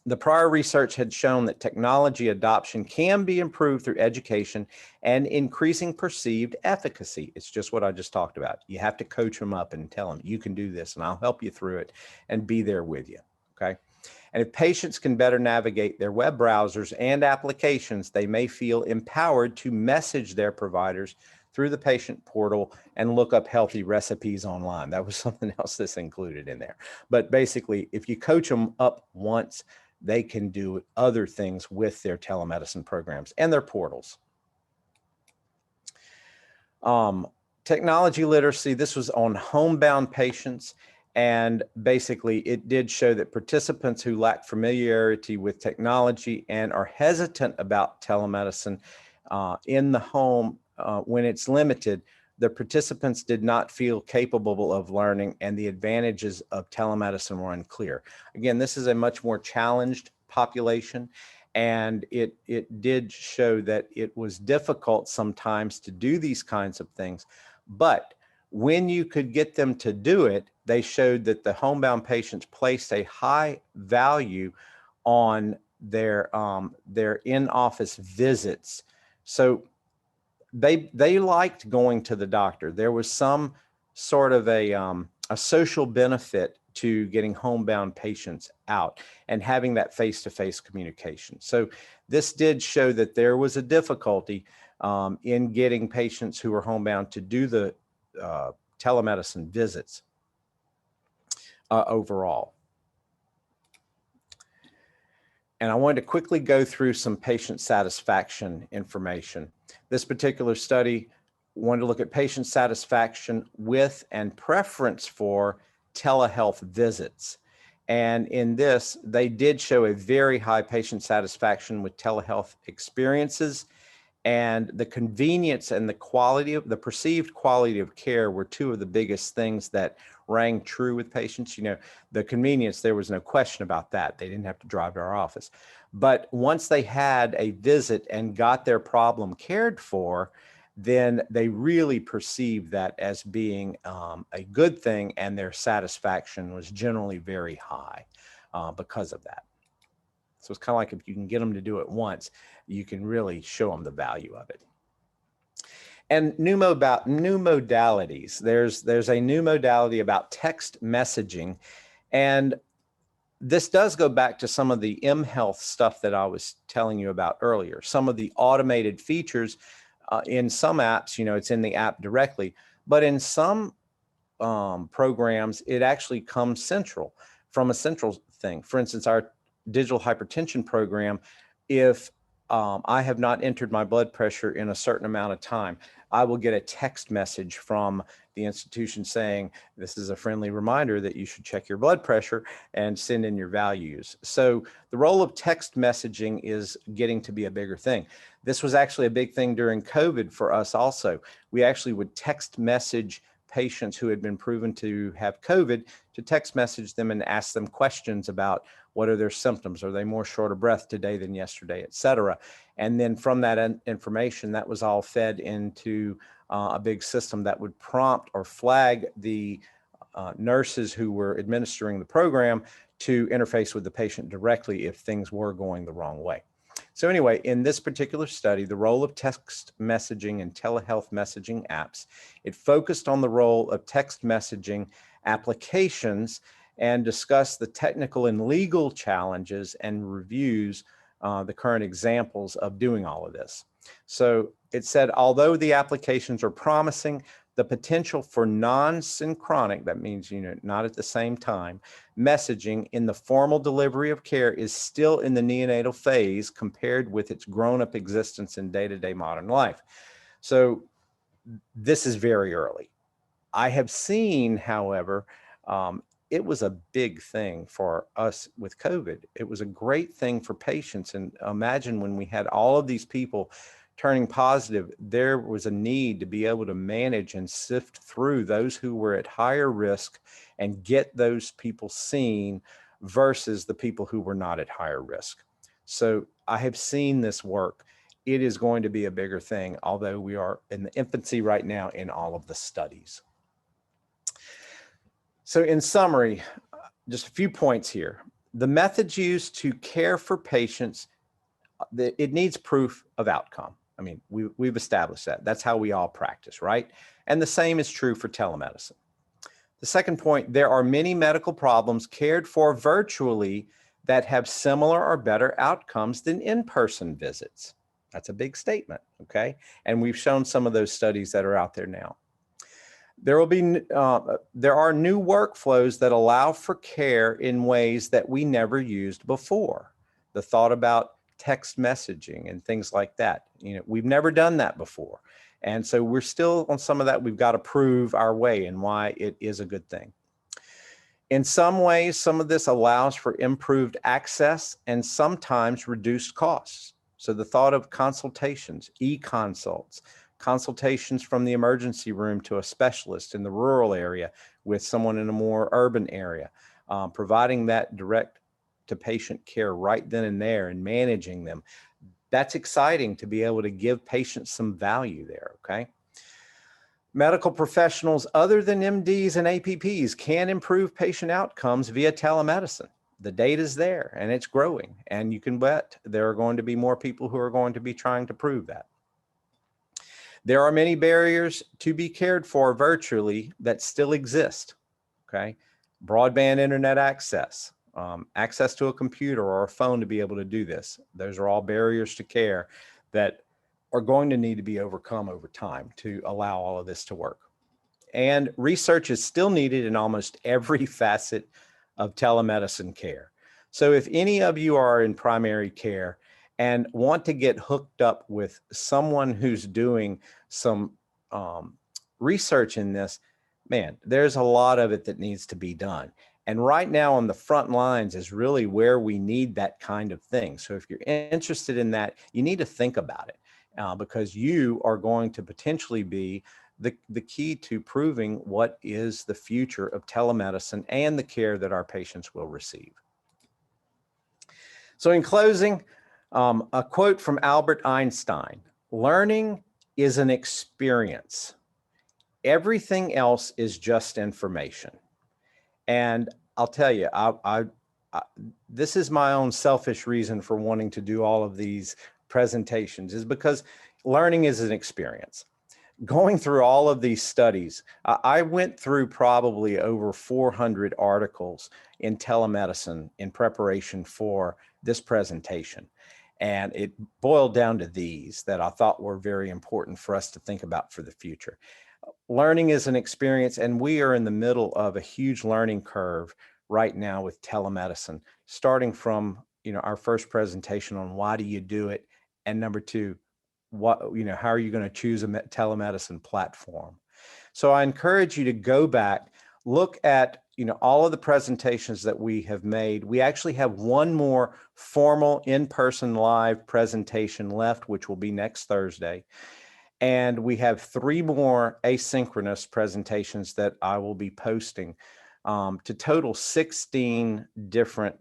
The prior research had shown that technology adoption can be improved through education and increasing perceived efficacy. It's just what I just talked about. You have to coach them up and tell them, you can do this, and I'll help you through it and be there with you, okay? And if patients can better navigate their web browsers and applications, they may feel empowered to message their providers through the patient portal and look up healthy recipes online. That was something else that's included in there. But basically, if you coach them up once, they can do other things with their telemedicine programs and their portals. Technology literacy, this was on homebound patients. And basically, it did show that participants who lack familiarity with technology and are hesitant about telemedicine in the home when it's limited, the participants did not feel capable of learning, and the advantages of telemedicine were unclear. Again, this is a much more challenged population, and it did show that it was difficult sometimes to do these kinds of things. But when you could get them to do it, they showed that the homebound patients placed a high value on their in-office visits. So they liked going to the doctor. There was some sort of a social benefit to getting homebound patients out and having that face-to-face communication. So this did show that there was a difficulty in getting patients who were homebound to do the telemedicine visits overall. And I wanted to quickly go through some patient satisfaction information. This particular study wanted to look at patient satisfaction with and preference for telehealth visits. And in this, they did show a very high patient satisfaction with telehealth experiences, and the convenience and the quality of the perceived quality of care were two of the biggest things that rang true with patients. The convenience, there was no question about that. They didn't have to drive to our office. But once they had a visit and got their problem cared for, then they really perceived that as being a good thing, and their satisfaction was generally very high because of that. So it's kind of like if you can get them to do it once, you can really show them the value of it. And new modalities. There's a new modality about text messaging, and this does go back to some of the mHealth stuff that I was telling you about earlier. Some of the automated features in some apps, it's in the app directly, but in some programs, it actually comes from a central thing. For instance, our digital hypertension program, if I have not entered my blood pressure in a certain amount of time, I will get a text message from the institution saying, this is a friendly reminder that you should check your blood pressure and send in your values. So the role of text messaging is getting to be a bigger thing. This was actually a big thing during COVID for us also. We actually would text message patients who had been proven to have COVID, to text message them and ask them questions about what are their symptoms? Are they more short of breath today than yesterday, et cetera? And then from that information, that was all fed into a big system that would prompt or flag the nurses who were administering the program to interface with the patient directly if things were going the wrong way. So anyway, in this particular study, the role of text messaging and telehealth messaging apps, it focused on the role of text messaging applications and discussed the technical and legal challenges and reviews the current examples of doing all of this. So it said, although the applications are promising, the potential for non-synchronic, that means, not at the same time, messaging in the formal delivery of care is still in the neonatal phase compared with its grown-up existence in day-to-day modern life. So this is very early. I have seen, however, it was a big thing for us with COVID. It was a great thing for patients. And imagine when we had all of these people turning positive, there was a need to be able to manage and sift through those who were at higher risk and get those people seen versus the people who were not at higher risk. So I have seen this work. It is going to be a bigger thing, although we are in the infancy right now in all of the studies. So in summary, just a few points here. The methods used to care for patients, it needs proof of outcome. I mean, we've established that. That's how we all practice, right? And the same is true for telemedicine. The second point, there are many medical problems cared for virtually that have similar or better outcomes than in-person visits. That's a big statement, okay? And we've shown some of those studies that are out there now. There are new workflows that allow for care in ways that we never used before. The thought about text messaging and things like that. We've never done that before. And so we're still on some of that. We've got to prove our way and why it is a good thing. In some ways, some of this allows for improved access and sometimes reduced costs. So the thought of consultations, e-consults, consultations from the emergency room to a specialist in the rural area with someone in a more urban area, providing that direct to patient care right then and there and managing them. That's exciting to be able to give patients some value there, okay? Medical professionals other than MDs and APPs can improve patient outcomes via telemedicine. The data is there and it's growing, and you can bet there are going to be more people who are going to be trying to prove that. There are many barriers to be cared for virtually that still exist, okay? Broadband internet access, access to a computer or a phone to be able to do this. Those are all barriers to care that are going to need to be overcome over time to allow all of this to work. And research is still needed in almost every facet of telemedicine care. So if any of you are in primary care and want to get hooked up with someone who's doing some research in this, man, there's a lot of it that needs to be done. And right now on the front lines is really where we need that kind of thing. So if you're interested in that, you need to think about it because you are going to potentially be the key to proving what is the future of telemedicine and the care that our patients will receive. So in closing, a quote from Albert Einstein: learning is an experience. Everything else is just information. And I'll tell you, this is my own selfish reason for wanting to do all of these presentations, is because learning is an experience. Going through all of these studies, I went through probably over 400 articles in telemedicine in preparation for this presentation. And it boiled down to these that I thought were very important for us to think about for the future. Learning is an experience, and we are in the middle of a huge learning curve right now with telemedicine, starting from our first presentation on why do you do it, and number two, how are you going to choose a telemedicine platform? So I encourage you to go back, look at all of the presentations that we have made. We actually have one more formal in-person live presentation left, which will be next Thursday. And we have 3 more asynchronous presentations that I will be posting to total 16 different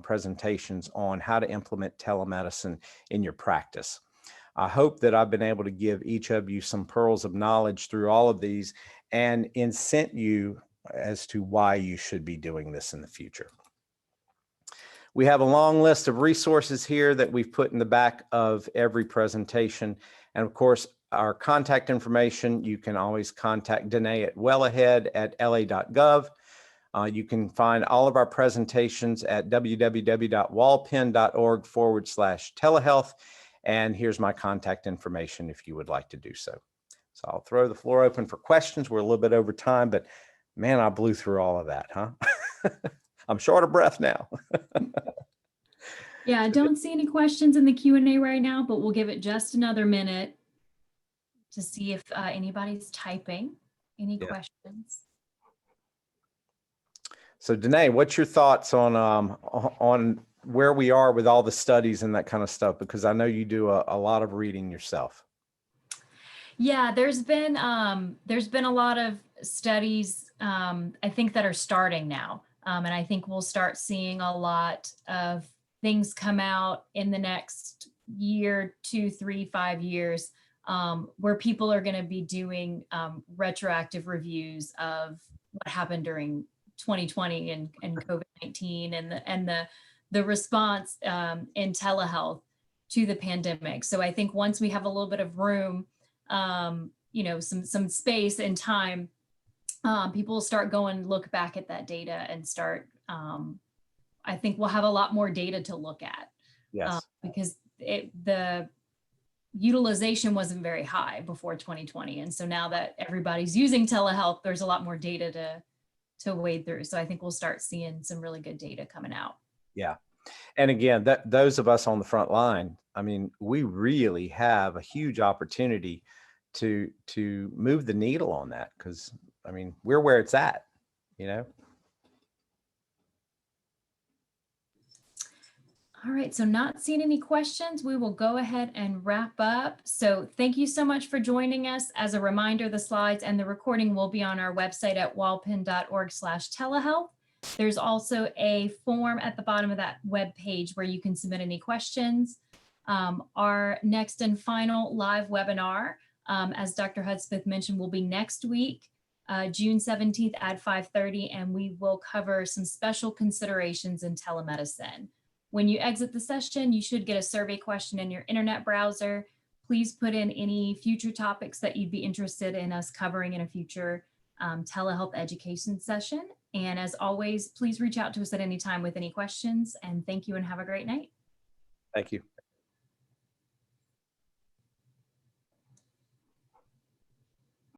presentations on how to implement telemedicine in your practice. I hope that I've been able to give each of you some pearls of knowledge through all of these and incent you as to why you should be doing this in the future. We have a long list of resources here that we've put in the back of every presentation. And of course, our contact information, you can always contact Danae at wellahead@la.gov. You can find all of our presentations at www.walpen.org/telehealth. And here's my contact information if you would like to do so. So I'll throw the floor open for questions. We're a little bit over time, but man, I blew through all of that, huh? I'm short of breath now. Yeah, I don't see any questions in the Q&A right now, but we'll give it just another minute to see if anybody's typing any questions. So Danae, what's your thoughts on where we are with all the studies and that kind of stuff? Because I know you do a lot of reading yourself. Yeah, there's been a lot of studies, I think, that are starting now. And I think we'll start seeing a lot of things come out in the next year, 2, 3, 5 years, where people are going to be doing retroactive reviews of what happened during 2020 and COVID-19 and the response in telehealth to the pandemic. So I think once we have a little bit of room, some space and time, people will start going, look back at that data and start, I think we'll have a lot more data to look at. Yes. Because the utilization wasn't very high before 2020. And so now that everybody's using telehealth, there's a lot more data to wade through. So I think we'll start seeing some really good data coming out. Yeah. And again, those of us on the front line, I mean, we really have a huge opportunity to move the needle on that, because I mean, we're where it's at, All right, so not seeing any questions, we will go ahead and wrap up. So thank you so much for joining us. As a reminder, the slides and the recording will be on our website at walpen.org/telehealth. There's also a form at the bottom of that web page where you can submit any questions. Our next and final live webinar, as Dr. Hudspeth mentioned, will be next week, June 17th at 5:30, and we will cover some special considerations in telemedicine. When you exit the session, you should get a survey question in your internet browser. Please put in any future topics that you'd be interested in us covering in a future telehealth education session. And as always, please reach out to us at any time with any questions. And thank you and have a great night. Thank you.